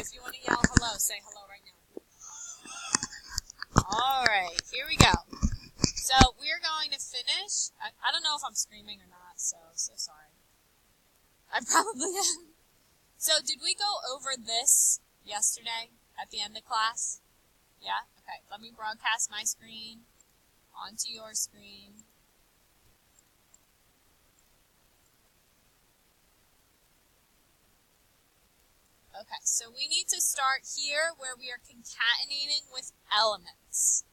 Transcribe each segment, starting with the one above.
If you want to yell hello, say hello right now. Alright, here we go. So, we're going to finish. I don't know if I'm screaming or not, so sorry. I probably am. So, did we go over this yesterday at the end of class? Yeah? Okay, let me broadcast my screen onto your screen. Okay, so we need to start here where we are concatenating with elements.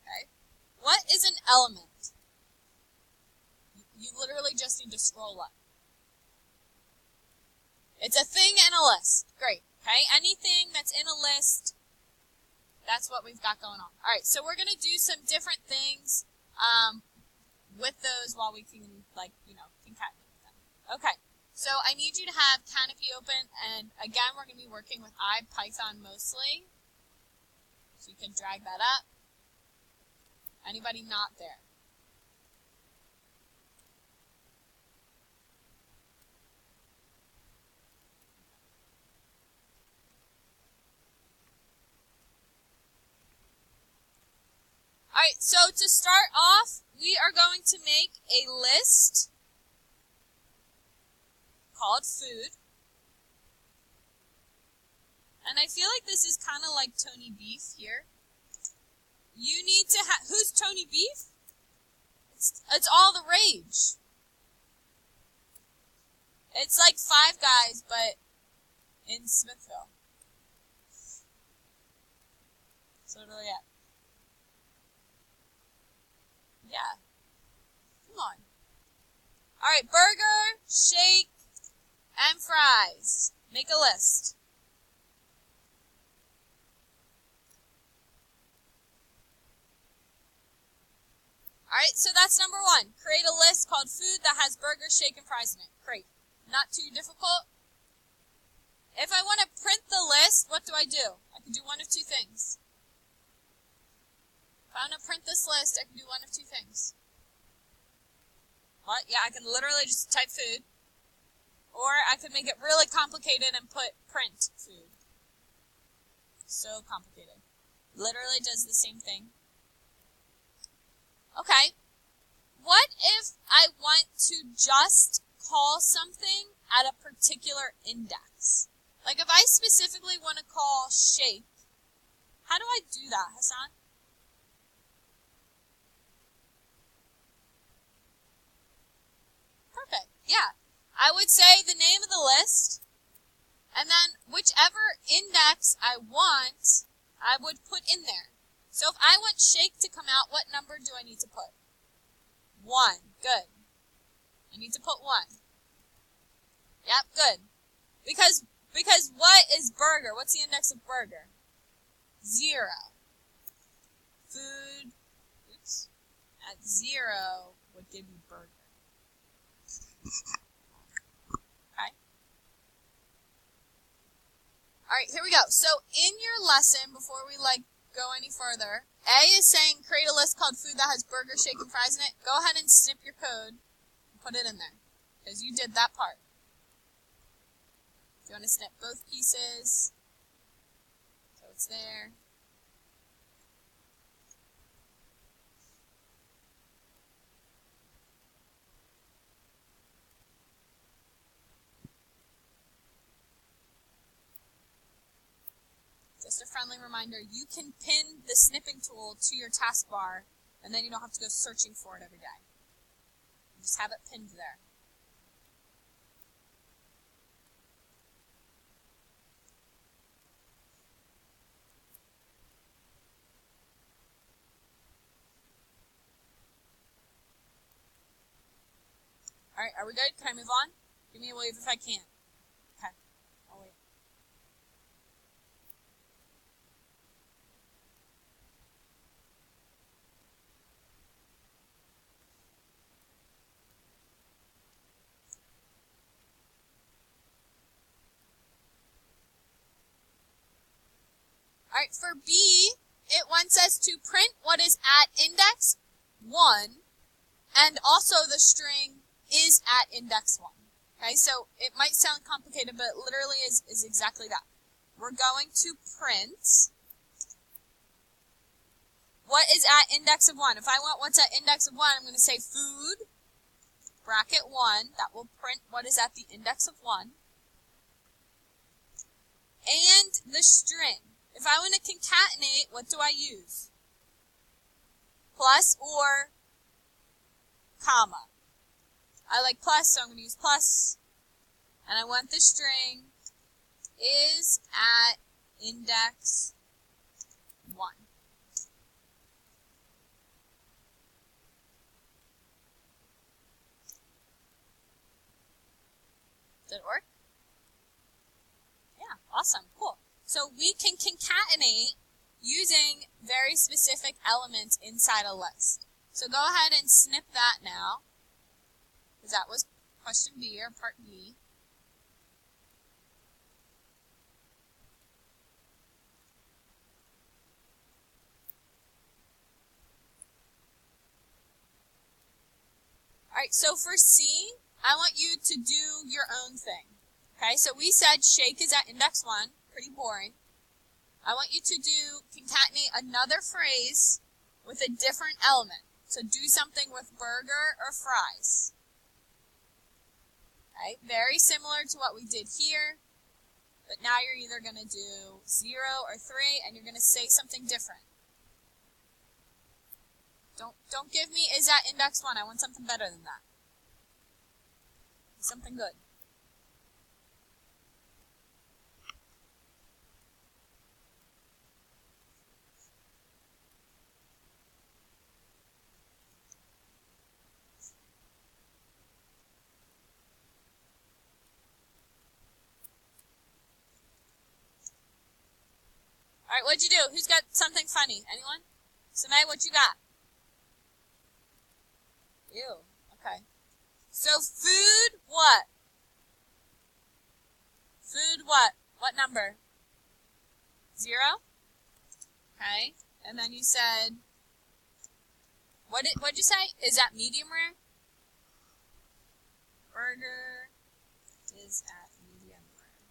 Okay? What is an element? You literally just need to scroll up. It's a thing in a list. Great. Okay? Anything that's in a list, that's what we've got going on. Alright, so we're going to do some different things with those while we can, concatenate them. Okay. So I need you to have Canopy open, and again, we're going to be working with IPython mostly. So you can drag that up. Anybody not there? Alright, so to start off, we are going to make a list called food. And I feel like this is kind of like Tony Beef here. You need to have... Who's Tony Beef? It's all the rage. It's like Five Guys, but in Smithville. So what are we at? Yeah. Come on. Alright, burger, shake, and fries. Make a list. Alright, so that's number one. Create a list called food that has burger, shake, and fries in it. Great. Not too difficult. If I want to print the list, what do? I can do one of two things. If I want to print this list, I can do one of two things. What? Yeah, I can literally just type food. Or I could make it really complicated and put print food. So complicated. Literally does the same thing. Okay. What if I want to just call something at a particular index? Like if I specifically want to call shake, how do I do that, Hassan? Perfect. Yeah. I would say the name of the list, and then whichever index I want, I would put in there. So if I want shake to come out, what number do I need to put? 1. Good. I need to put 1. Yep, good. Because what is burger? What's the index of burger? 0. Food, oops, at 0 would give you burger. Okay. Alright, here we go. So in your lesson, before we go any further, A is saying create a list called food that has burger, shake, and fries in it. Go ahead and snip your code and put it in there. Because you did that part. If you want to snip both pieces, so it's there. Just a friendly reminder, you can pin the snipping tool to your taskbar, and then you don't have to go searching for it every day. You just have it pinned there. Alright, are we good? Can I move on? Give me a wave if I can. Okay, I'll wait. Alright, for B, it wants us to print what is at index 1, and also the string is at index 1. Okay, so it might sound complicated, but it literally is exactly that. we're going to print what is at index of 1. If I want what's at index of 1, I'm going to say food, bracket 1. That will print what is at the index of 1. And the string. If I want to concatenate, what do I use? Plus or comma. I like plus, so I'm going to use plus. And I want the string is at index 1. Did it work? Yeah, awesome, cool. So we can concatenate using very specific elements inside a list. So go ahead and snip that now, because that was question B or part B. All right, so for C, I want you to do your own thing. Okay, so we said shake is at index 1, pretty boring. I want you to concatenate another phrase with a different element. So do something with burger or fries. Okay, very similar to what we did here, but now you're either going to do 0 or 3, and you're going to say something different. Don't give me is at index 1. I want something better than that. Something good. All right, what'd you do? Who's got something funny? Anyone? Samay, what you got? Ew. Okay. So food what? Food what? What number? 0? Okay. And then you said, what'd you say? Is that medium rare? Burger is at medium rare.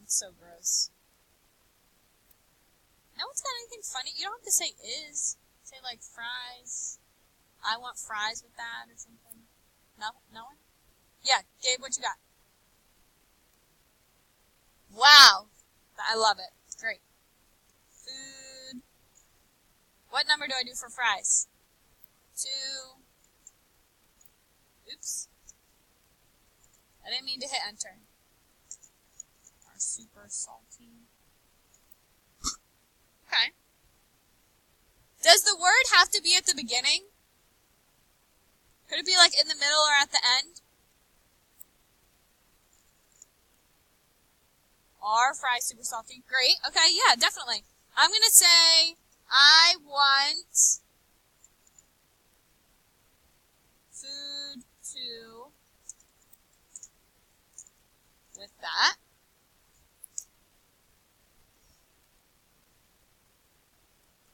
It's so gross. No one's got anything funny. You don't have to say is. Say like fries. I want fries with that or something. No? No one? Yeah, Gabe, what you got? Wow. I love it. Great. Food. What number do I do for fries? 2. Oops. I didn't mean to hit enter. Are super salty. Okay. Does the word have to be at the beginning? Could it be like in the middle or at the end? Are fries super salty? Great. Okay, yeah, definitely. I'm going to say, I want food to with that.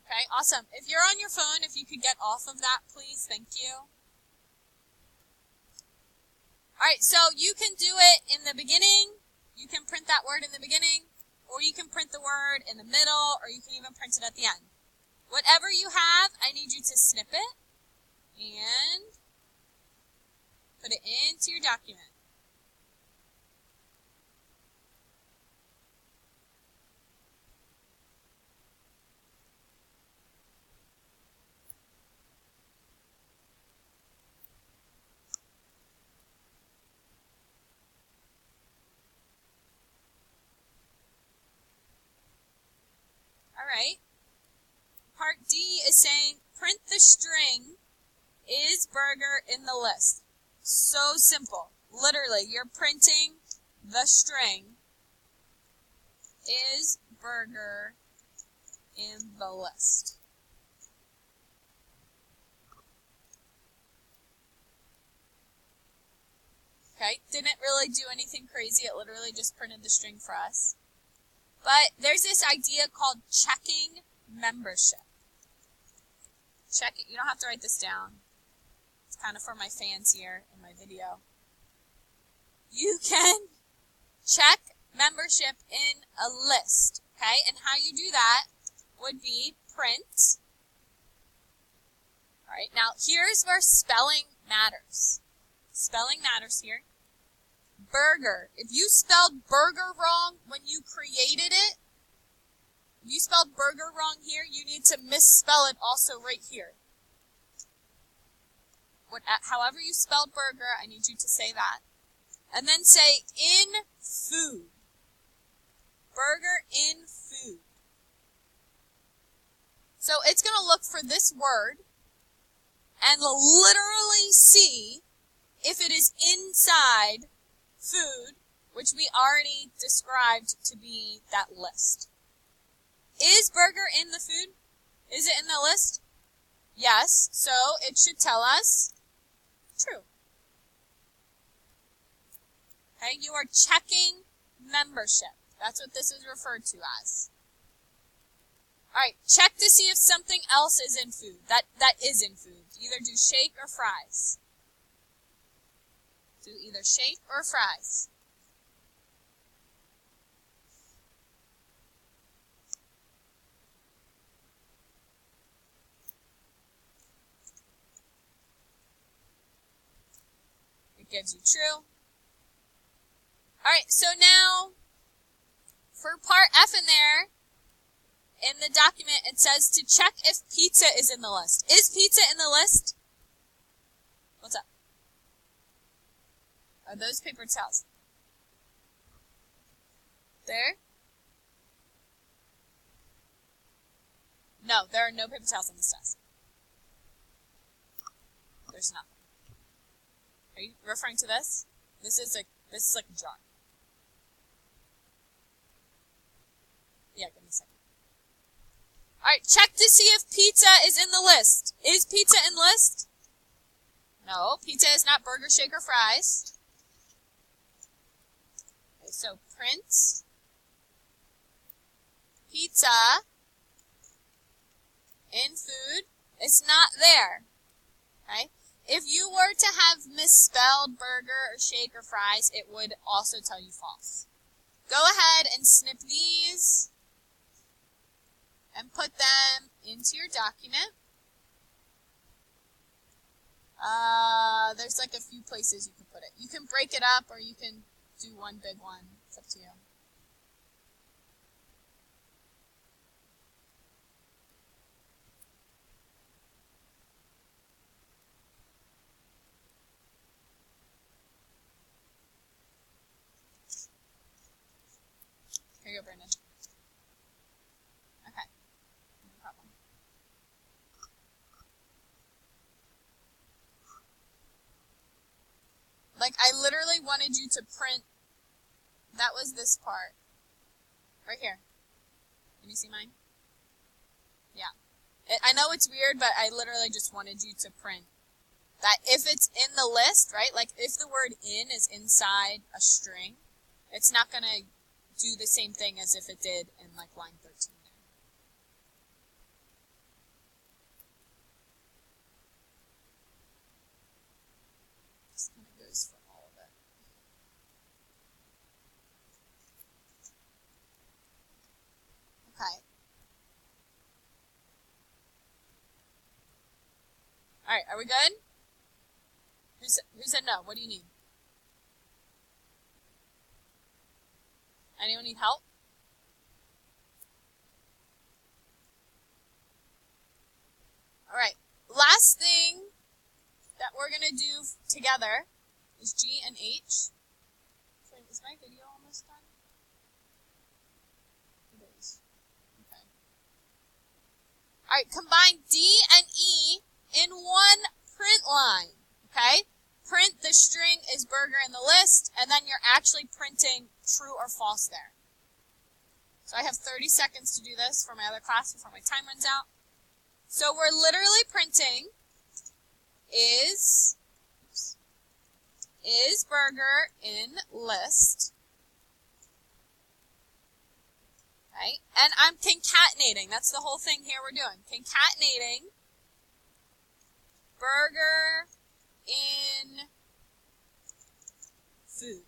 Okay, awesome. If you're on your phone, if you could get off of that, please. Thank you. All right, so you can do it in the beginning. You can print that word in the beginning, or you can print the word in the middle, or you can even print it at the end. Whatever you have, I need you to snip it and put it into your document. All right. Part D is saying print the string is burger in the list. So simple. Literally, you're printing the string is burger in the list. Okay, didn't really do anything crazy. It literally just printed the string for us. But there's this idea called checking membership. Check it. You don't have to write this down. It's kind of for my fans here in my video. You can check membership in a list. Okay, and how you do that would be print. All right, now here's where spelling matters. Spelling matters here. Burger. If you spelled burger wrong when you created it, if you spelled burger wrong here, you need to misspell it also right here. However you spelled burger, I need you to say that. And then say in food. Burger in food. So it's going to look for this word and literally see if it is inside food, which we already described to be that list. Is burger in the food? Is it in the list? Yes, so it should tell us true. Okay, you are checking membership. That's what this is referred to as. Alright, check to see if something else is in food. That is in food. Either do shake or fries. Do either shake or fries. It gives you true. Alright, so now, for part F in there, in the document, it says to check if pizza is in the list. Is pizza in the list? What's up? Are those paper towels? There? No, there are no paper towels on this test. There's nothing. Are you referring to this? This is like a jar. Yeah, give me a second. Alright, check to see if pizza is in the list. Is pizza in list? No, pizza is not burger, shake, or fries. Okay, so print pizza in food. It's not there. Okay? If you were to have misspelled burger or shake or fries, it would also tell you false. Go ahead and snip these and put them into your document. There's like a few places you can put it. You can break it up or you can do one big one. It's up to you. Here you go, Brandon. Okay. No problem. Like, I literally wanted you to print, that was this part. Right here. Can you see mine? Yeah. I know it's weird, but I literally just wanted you to print that if it's in the list, right? Like, if the word in is inside a string, it's not going to do the same thing as if it did in, like, line 13 there. This kind of goes for all of it. Okay. Alright, are we good? Who said no? What do you need? Anyone need help? Alright, last thing that we're going to do together is G and H. Sorry, is my video almost done? It is. Okay. Alright, combine D and E in one print line. Okay? Print the string is burger in the list, and then you're actually printing true or false there. So I have 30 seconds to do this for my other class before my time runs out. So we're literally printing is burger in list. Right? And I'm concatenating. That's the whole thing here we're doing. Concatenating burger in food.